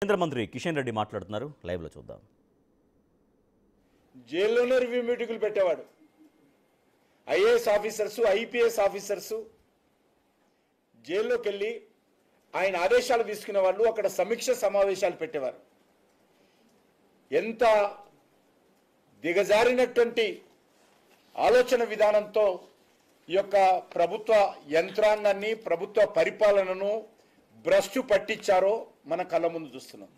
కేంద్ర మంత్రి కిషన్ రెడ్డి మాట్లాడుతున్నారు. లైవ్లో చూద్దాం. జైల్లోనే రివ్యూ మీటింగులు పెట్టేవాడు. ఐఏఎస్ ఆఫీసర్సు, ఐపీఎస్ ఆఫీసర్సు జైల్లోకి వెళ్ళి ఆయన ఆదేశాలు తీసుకునే వాళ్ళు అక్కడ సమీక్ష సమావేశాలు పెట్టేవారు. ఎంత దిగజారినటువంటి ఆలోచన విధానంతో ఈ యొక్క ప్రభుత్వ యంత్రాంగాన్ని, ప్రభుత్వ పరిపాలనను భ్రష్టు పట్టించారో మన కళ్ళ ముందు చూస్తున్నాం.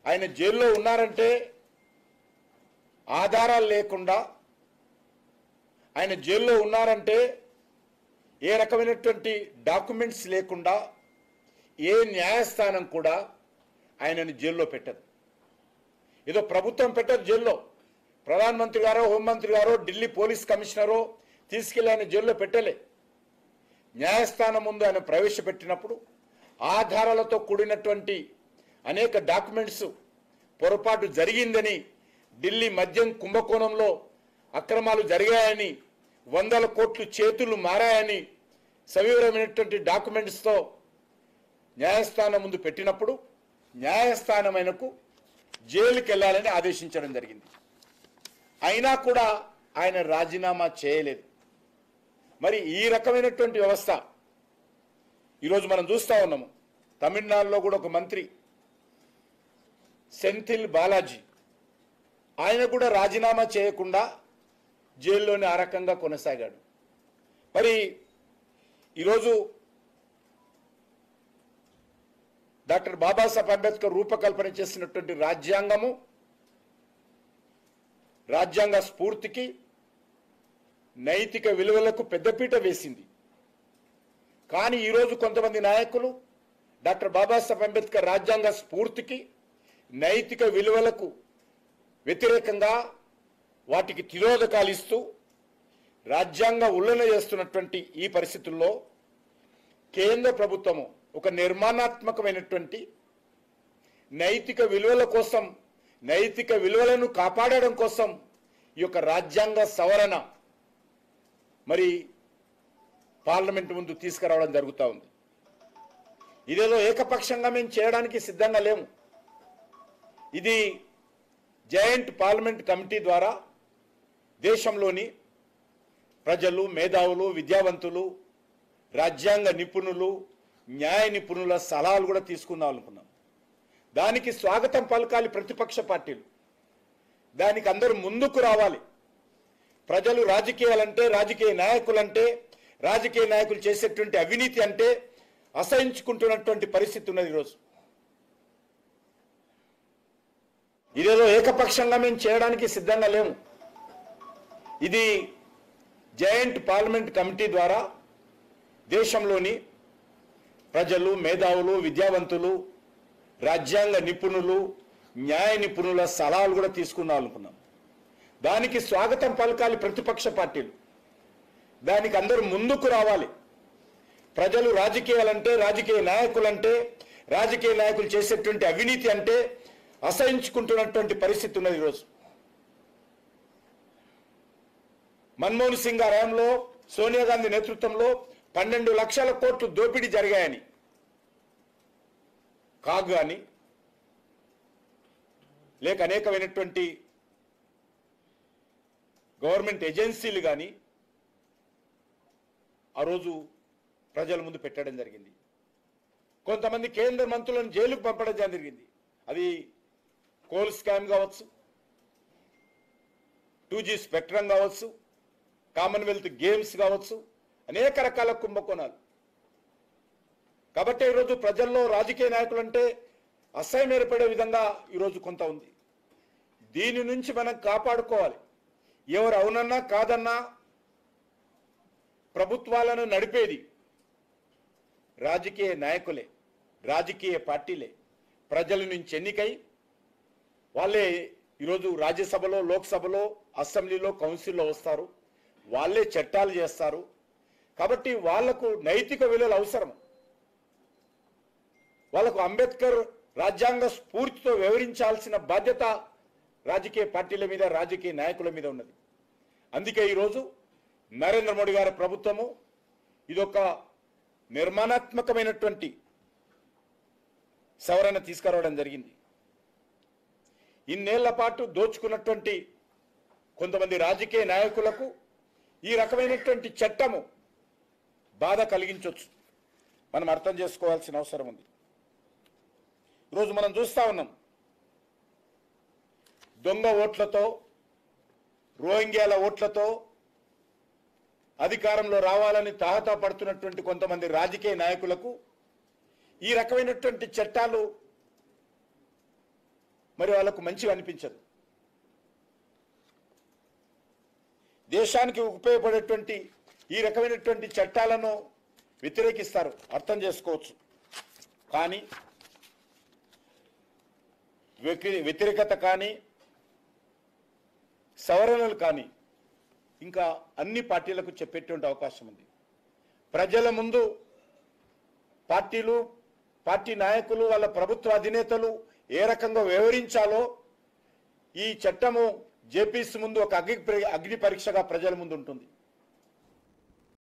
ఆయన జైల్లో ఉన్నారంటే ఆధారాలు లేకుండా, ఆయన జైల్లో ఉన్నారంటే ఏ రకమైనటువంటి డాక్యుమెంట్స్ లేకుండా ఏ న్యాయస్థానం కూడా ఆయనని జైల్లో పెట్టదు. ఏదో ప్రభుత్వం పెట్టదు జైల్లో. ప్రధానమంత్రి గారో, హోంమంత్రి గారో, ఢిల్లీ పోలీస్ కమిషనరో తీసుకెళ్లి ఆయన జైల్లో పెట్టలే. న్యాయస్థానం ముందు ఆయన ప్రవేశపెట్టినప్పుడు ఆధారాలతో కూడినటువంటి అనేక డాక్యుమెంట్స్ పొరపాటు జరిగిందని, ఢిల్లీ మద్యం కుంభకోణంలో అక్రమాలు జరిగాయని, 100 కోట్లు చేతులు మారాయని సవివరమైనటువంటి డాక్యుమెంట్స్తో న్యాయస్థానం ముందు పెట్టినప్పుడు న్యాయస్థానం ఆయనకు జైలుకి వెళ్ళాలని ఆదేశించడం జరిగింది. అయినా కూడా ఆయన రాజీనామా చేయలేదు. మరి ఈ రకమైనటువంటి వ్యవస్థ ఈరోజు మనం చూస్తూ ఉన్నాము. తమిళనాడులో కూడా ఒక మంత్రి సెంథిల్ బాలాజీ, ఆయన కూడా రాజీనామా చేయకుండా జైల్లోనే ఆ రకంగా కొనసాగాడు. మరి ఈరోజు డాక్టర్ బాబాసాహెబ్ అంబేద్కర్ రూపకల్పన చేసినటువంటి రాజ్యాంగము, రాజ్యాంగ స్ఫూర్తికి, నైతిక విలువలకు పెద్దపీట వేసింది. కానీ ఈరోజు కొంతమంది నాయకులు డాక్టర్ బాబాసాహెబ్ అంబేద్కర్ రాజ్యాంగ స్ఫూర్తికి, నైతిక విలువలకు వ్యతిరేకంగా వాటికి తిరోధకాలు ఇస్తూ రాజ్యాంగ ఉల్లంఘన చేస్తున్నటువంటి ఈ పరిస్థితుల్లో కేంద్ర ప్రభుత్వము ఒక నిర్మాణాత్మకమైనటువంటి నైతిక విలువల కోసం, నైతిక విలువలను కాపాడడం కోసం ఈ యొక్క రాజ్యాంగ సవరణ మరి పార్లమెంటు ముందు తీసుకురావడం జరుగుతూ ఉంది. ఇదేదో ఏకపక్షంగా మేము చేయడానికి సిద్ధంగా లేము. ఇది జాయింట్ పార్లమెంట్ కమిటీ ద్వారా దేశంలోని ప్రజలు, మేధావులు, విద్యావంతులు, రాజ్యాంగ నిపుణులు, న్యాయ నిపుణుల సలహాలు కూడా తీసుకుందాం అనుకున్నాం. దానికి స్వాగతం పలకాలి ప్రతిపక్ష పార్టీలు. దానికి అందరూ ముందుకు రావాలి. ప్రజలు రాజకీయాలంటే, రాజకీయ నాయకులంటే, రాజకీయ నాయకులు చేసేటువంటి అవినీతి అంటే అసహించుకుంటున్నటువంటి పరిస్థితి ఉన్నది ఈరోజు. ఇదేదో ఏకపక్షంగా మేము చేయడానికి సిద్ధంగా లేము. ఇది జాయింట్ పార్లమెంట్ కమిటీ ద్వారా దేశంలోని ప్రజలు, మేధావులు, విద్యావంతులు, రాజ్యాంగ నిపుణులు, న్యాయ నిపుణుల సలహాలు కూడా తీసుకుందాం అనుకున్నాం. దానికి స్వాగతం పలకాలి ప్రతిపక్ష పార్టీలు. దానికి అందరూ ముందుకు రావాలి. ప్రజలు రాజకీయాలంటే, రాజకీయ నాయకులంటే, రాజకీయ నాయకులు చేసేటువంటి అవినీతి అంటే అసహించుకుంటున్నటువంటి పరిస్థితి ఉన్నది ఈరోజు. మన్మోహన్ సింగ్ హయాంలో, సోనియా గాంధీ నేతృత్వంలో 12 లక్షల కోట్లు దోపిడీ జరిగాయని, కాగ్ కానీ లేక అనేకమైనటువంటి గవర్నమెంట్ ఏజెన్సీలు కానీ ఆ రోజు ప్రజల ముందు పెట్టడం జరిగింది. కొంతమంది కేంద్ర మంత్రులను జైలుకు పంపడం జరిగింది. అది కోల్ స్కామ్ కావచ్చు, 2G స్పెక్ట్రమ్ కావచ్చు, కామన్వెల్త్ గేమ్స్ కావచ్చు, అనేక రకాల కుంభకోణాలు. కాబట్టి ఈరోజు ప్రజల్లో రాజకీయ నాయకులు అంటే అసహ్యం ఏర్పడే విధంగా ఈరోజు కొంత ఉంది. దీని నుంచి మనం కాపాడుకోవాలి. ఎవరు అవునన్నా కాదన్నా ప్రభుత్వాలను నడిపేది రాజకీయ నాయకులే, రాజకీయ పార్టీలే. ప్రజల నుంచి ఎన్నికై వాళ్ళే ఈరోజు రాజ్యసభలో, లోక్సభలో, అసెంబ్లీలో, కౌన్సిల్లో వస్తారు. వాళ్ళే చట్టాలు చేస్తారు. కాబట్టి వాళ్లకు నైతిక విలువలు అవసరం. వాళ్లకు అంబేద్కర్ రాజ్యాంగ స్ఫూర్తితో వివరించాల్సిన బాధ్యత రాజకీయ పార్టీల మీద, రాజకీయ నాయకుల మీద ఉన్నది. అందుకే ఈరోజు నరేంద్ర మోడీ గారి ప్రభుత్వము ఇదొక నిర్మాణాత్మకమైనటువంటి సవరణ తీసుకురావడం జరిగింది. ఇన్నేళ్ల పాటు దోచుకున్నటువంటి కొంతమంది రాజకీయ నాయకులకు ఈ రకమైనటువంటి చట్టము బాధ కలిగించవచ్చు. మనం అర్థం చేసుకోవాల్సిన అవసరం ఉంది. ఈరోజు మనం చూస్తా ఉన్నాం, దొంగ ఓట్లతో, రోహింగ్యాల ఓట్లతో అధికారంలో రావాలని తాహతా పడుతున్నటువంటి కొంతమంది రాజకీయ నాయకులకు ఈ రకమైనటువంటి చట్టాలు మరి వాళ్ళకు మంచిగా అనిపించదు. దేశానికి ఉపయోగపడేటువంటి ఈ రకమైనటువంటి చట్టాలను వ్యతిరేకిస్తారు, అర్థం చేసుకోవచ్చు. కానీ వ్యతిరేకత కానీ సవరణలు కానీ ఇంకా అన్ని పార్టీలకు చెప్పేటువంటి అవకాశం ఉంది. ప్రజల ముందు పార్టీలు, పార్టీ నాయకులు, వాళ్ళ ప్రభుత్వ అధినేతలు ఏ రకంగా వ్యవహరించాలో ఈ చట్టము జేపీసీ ముందు ఒక అగ్ని పరీక్షగా ప్రజల ముందు ఉంటుంది.